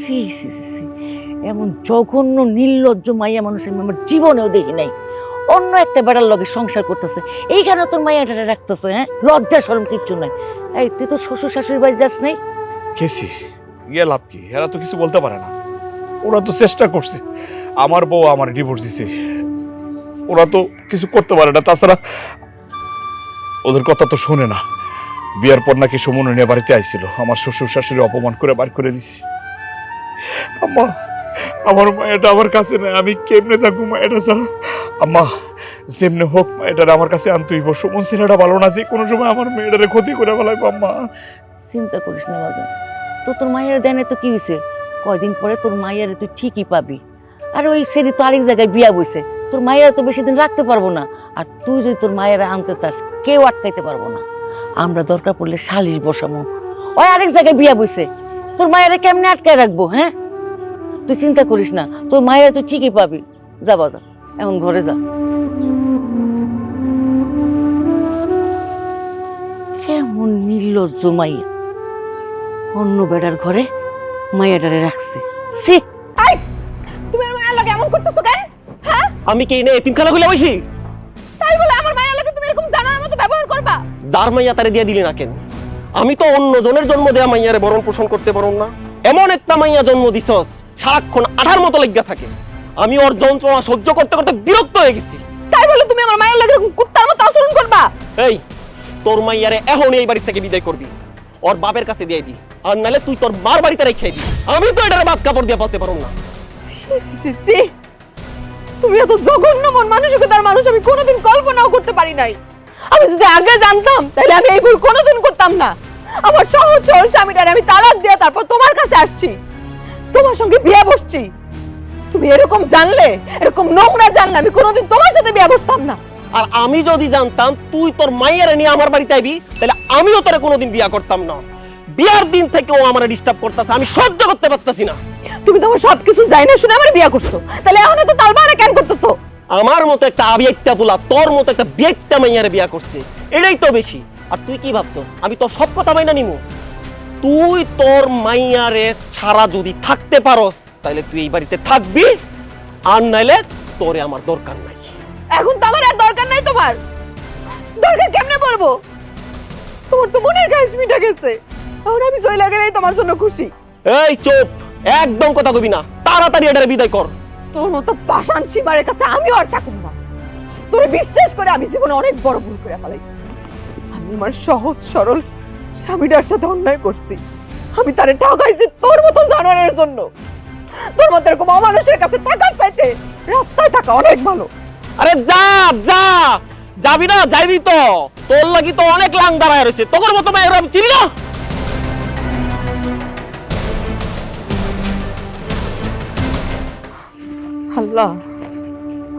সি সি সি, এমন জঘন্য নির্লজ্জ মাইয়া মানুষ আমি আমার জীবনেও দেখি নাই। অন্য একটা বেড়ার লগে সংসার করতেছে, এইখানে তোর মাইয়াটারে রাখতেছে। হ্যাঁ, লজ্জা শরম কিচ্ছু নাই। এই, তুই তো শ্বশুর শাশুড়ি বাড়ি যাস নাই? গেছি, গিয়ে লাভ কি? এরা তো কিছু বলতে পারে না। ওরা তো চেষ্টা করছে। আমার বউ আমার ডিভোর্স দিছে, ওরা তো কিছু করতে পারে না। তাছাড়া ওদের কথা তো শোনে না। বিয়ার পর নাকি সুমন নিয়ে বাড়িতে আইছিল, আমার শ্বশুর শাশুড়ি অপমান করে বার করে দিছি। আম্মা, আমার মায়েটা আমার কাছে নাই, আমি কেমনে থাকবো মায়েটা ছাড়া? আম্মা, যেমনে হোক মায়েটার আমার কাছে আনতে হইব। সুমন ছেলেটা ভালো না, যে কোনো সময় আমার মেয়েটারে ক্ষতি করে ফেলাইবো। আম্মা, চিন্তা করিস না বাজান, তোর মাইয়ার দেনে তো কি হয়েছে? কয়দিন পরে তোর মাইয়ারে তুই ঠিকই পাবি। আর ওই সেরি তো আরেক জায়গায় বিয়া বইছে, তোর মাইয়ারা তো বেশি দিন রাখতে পারবো না। আর তুই যদি তোর মায়েরা আনতে চাস, কেউ আটকাইতে পারবো না। আমরা দরকার পড়লে সালিশ বসাবো। ওই আরেক জায়গায় বিয়া বইছে, তোর মায়েরা কেমনে আটকায় রাখবো? হ্যাঁ, তুই চিন্তা করিস না, তোর মায়েরা তুই ঠিকই পাবি। যা বাজা, এখন ঘরে যা। কেমন নির্লজ্জ মাইয়া, অন্য বেড়ার ঘরে মাইয়াটারে রাখছে। সি, এই, তুমি আমার মায়ের লগে এমন করতেছো কেন? হ্যাঁ, আমি কি এনে এতিমখানা খুলে বসি? তাই বলে আমার মায়ের লাগে তুমি এরকম জানার মতো ব্যবহার করবা? যার মাইয়া তারে দিয়ে দিলি না কেন? আমি তো অন্য জনের জন্ম দেয়া মাইয়ারে বরণ পোষণ করতে পারুম না? এমন একটা মাইয়া জন্ম দিছস সারাক্ষণ আঠার মতো লাগিয়া থাকে। আমি ওর যন্ত্রণা সহ্য করতে করতে বিরক্ত হয়ে গেছি। তাই বলে তুমি আমার মায়ের লাগে এরকম কুত্তার মতো আচরণ করবা? এই তোর মাইয়ারে এখনই এই বাড়ি থেকে বিদায় করবি, ওর বাপের কাছে দিয়ে দি, আর নালে তুই তোর মার বাড়িতে রেখে দি। আমি তো এটার বাপ কাপড় দিয়ে পাতে পারুম না। ছি, ছি, ছি, ছি। তুমি এত জঘন্য মন মানসিকতার মানুষ আমি কোনোদিন কল্পনাও করতে পারি নাই। আমি যদি আগে জানতাম তাহলে আমি এই ভুল কোনোদিন করতাম না। আমার সহজ সরল স্বামীটারে আমি তালাক দিয়ে তারপর তোমার কাছে আসছি, তোমার সঙ্গে বিয়ে বসছি। তুমি এরকম জানলে, এরকম নোংরা জানলে আমি কোনোদিন তোমার সাথে বিয়ে বসতাম না। আর আমি যদি জানতাম তুই তোর মাইয়ারে নিয়ে আমার বাড়িতে আইবি, তাহলে আমিও তোরে কোনোদিন বিয়া করতাম না। বিয়ার দিন থেকে ও আমারে ডিস্টার্ব করতেছে, আমি সহ্য করতে পারতাছি না। তুমি তোমার সবকিছু যাই না শুনে আমার বিয়ে করছো, তাহলে এখন তো তালবারে কেন করতেছো? আমার মতো একটা আবিয়াইট্টা পোলা তোর মতো একটা বিয়াইট্টা মাইয়ারে বিয়া করছে, এটাই তো বেশি। আর তুই কি ভাবছস আমি তোর সব কথা মাইনা নিমু? তুই তোর মাইয়ারে ছাড়া যদি থাকতে পারস তাহলে তুই এই বাড়িতে থাকবি, আর নাইলে তোরে আমার দরকার নাই। এখন তো আমার আর দরকার নাই। তোমার দরকার কেমনে পড়বো? তোমার তো মনের গাছ মিটা গেছে, এখন আমি চলে গেলেই তোমার জন্য খুশি। এই চুপ, একদম কথা কবি না, তাড়াতাড়ি এটারে বিদায় কর। তোর মতো পাষাণ সীমারের কাছে আমিও আর থাকুম না। তোরে বিশ্বাস করে আমি জীবনে অনেক বড় ভুল করে ফেলাইছি। আমি আমার সহজ সরল স্বামীটার সাথে অন্যায় করছি। আমি তারে ঠকাইছি তোর মতো জানোয়ারের জন্য। তোর মতো এরকম অমানুষের কাছে টাকার চাইতে রাস্তায় থাকা অনেক ভালো। আরে যা যা, যাবি না? যাইবি তো, তোর লাগি তো অনেক লাং দাঁড়ায় রয়েছে, তোর মতো মায়ের আমি চিনি না। আল্লাহ,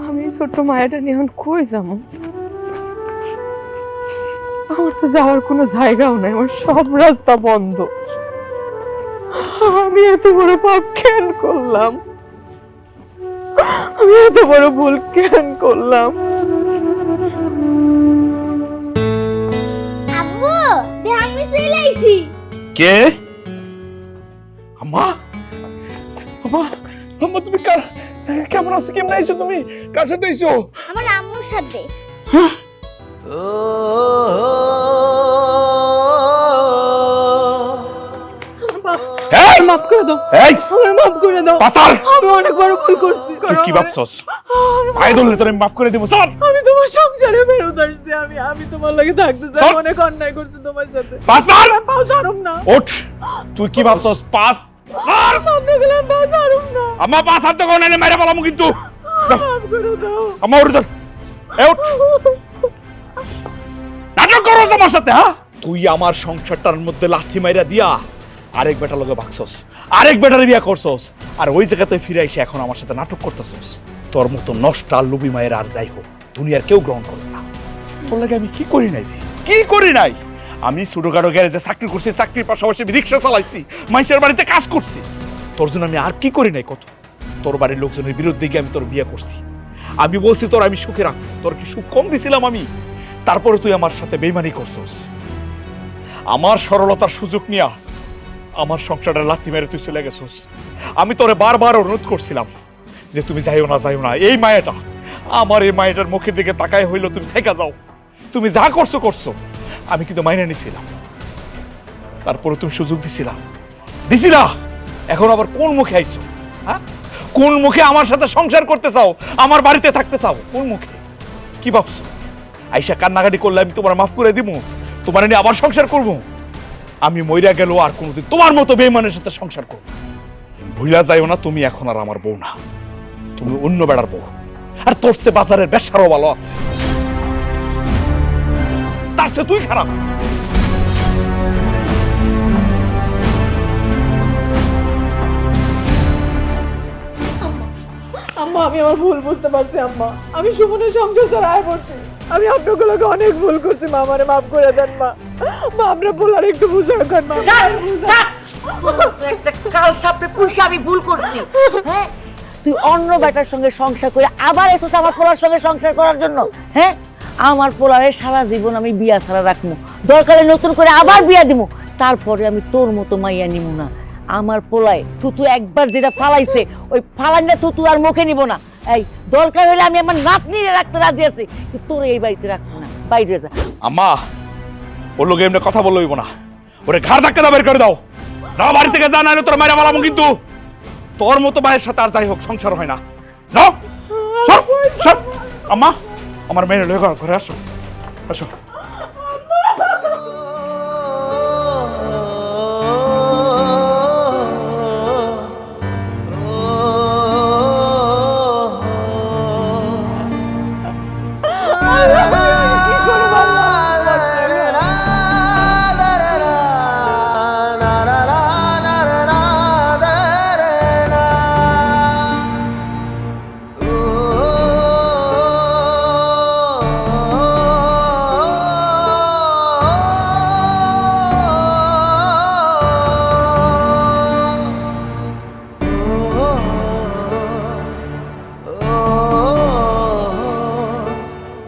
আমি ছোট্ট মায়াটা নিয়ে এখন কই যাবো? আমার তো যাওয়ার কোনো জায়গাও নাই, আমার সব রাস্তা বন্ধ। আমি এত বড় পাপ কেন করলাম? আমি এত বড় ভুল কেন করলাম? আব্বু দেখ আমি চলে আইছি। কে? আম্মা, আম্মা, আম্মা তুমি কেমন আছো? কেমন আইছো তুমি? কার সাথে আইছো? আমার আম্মুর সাথে। এই মাফ করে দাও, এই আমার মাফ করে দাও। পাসার, আমি অনেক বড় ভুল করছি। তুই কি ভাবছস? পায়ে ধরলে তোর আমি মাফ করে দেবো। স্যার, আমি তোমার সংসারে ফেরত আসছি। আমি তোমার লাগে থাকতে চাই। চল। অনেক অন্যায় করছি তোমার সাথে। পাসার, পাও ছাড়ুম না। ওঠ। তুই কি ভাবছস? পাস স্যার, আপনি গেলাম, পাও ছাড়ুম না। আম্মা পাসার তো কোন এনে মেরে বলামু কিন্তু। মাফ করে দাও। আম্মা ওঠ ধর। এ ওঠ। নাটক করছ আমার সাথে, হ্যাঁ? তুই আমার সংসারটার মধ্যে লাথি মাইরা দিয়া আরেক বেটার লগে ভাগছস, আরেক বেটারে বিয়া করছস, আর ওই জায়গাতে ফিরে এসে এখন আমার সাথে নাটক করতেছস। তোর মতো নষ্ট আর লুবি মায়ের আর যাই হোক দুনিয়ার কেউ গ্রহণ করবে না। তোর লাগে আমি কি করি নাই? কি করি নাই? আমি ছোটখাটো গ্যারেজে চাকরি করছি, চাকরির পাশাপাশি রিক্সা চালাইছি, মানুষের বাড়িতে কাজ করছি। তোর জন্য আমি আর কি করি নাই কত? তোর বাড়ির লোকজনের বিরুদ্ধে গিয়ে আমি তোর বিয়ে করছি। আমি বলছি তোর আমি সুখে রাখবো, তোর কি সুখ কম দিছিলাম আমি? তারপরে তুই আমার সাথে বেইমানি করছস। আমার সরলতার সুযোগ নিয়া আমার সংসারটা লাথি মেরে তুই চলে গেছস। আমি তোরে বারবার অনুরোধ করছিলাম যে তুমি যাইও না, যাইও না। এই মায়াটা, আমার এই মায়াটার মুখের দিকে তাকায় হইল তুমি থেকে যাও। তুমি যা করছো করছো, আমি কিন্তু মাইনে নিছিলাম। তারপরে তুমি সুযোগ দিছিলা। এখন আবার কোন মুখে আইছো? হ্যাঁ, কোন মুখে আমার সাথে সংসার করতে চাও, আমার বাড়িতে থাকতে চাও? কোন মুখে? কি ভাবছো আইসা কান্নাকাটি করলে আমি তোমার মাফ করে দিব? তোমার নিয়ে আবার সংসার করবো? আমি মইরা গেল আর কোনোদিন তোমার মতো বেঈমানের সাথে সংসার করব। ভুলা যাইও না, তুমি এখন আর আমার বউ না, তুমি অন্য বেড়ার বউ। আর তোর চেয়ে বাজারের ব্যবসারও ভালো আছে, তার চেয়ে তুই খারাপ। আম্মা, আমি আমার ভুল বুঝতে পারছি। আম্মা, আমি সুমনের সংসার ছাড়াই পড়ছি। আমি আপনাগুলোকে অনেক ভুল করছি। মা, আমারে মাফ করে দেন। মা, আমরা ভুল আর একটু বুঝে রাখেন। মা, একটা কাল সাপে পুষে আমি ভুল করছি। হ্যাঁ, তুই অন্য বেটার সঙ্গে সংসার করে আবার এসেছিস আমার পোলার সঙ্গে সংসার করার জন্য। হ্যাঁ, আমার পোলারে সারা জীবন আমি বিয়া ছাড়া রাখবো, দরকারে নতুন করে আবার বিয়া দিব, তারপরে আমি তোর মতো মাইয়া নিব না। আমার পোলায় থুতু একবার যেটা ফালাইছে, ওই ফালাইনা থুতু আর মুখে নিব না। এই দরকার হলে আমি আমার নাতনিরে রাখতে রাজি আছি, কিন্তু তোর এই বাড়িতে রাখবো না, বাইরে যা। আম্মা ওর লোকে এমনি কথা বললো হইব না, ওরে ঘাড় ধাক্কা দাও, বের করে দাও, যা বাড়ি থেকে যা, নাহলে তোর মায়েরা বলাবো কিন্তু। তোর মতো মায়ের সাথে আর যাই হোক সংসার হয় না, যাও সর সর। আম্মা আমার মেয়ের লয়ে ঘরে আসো আসো।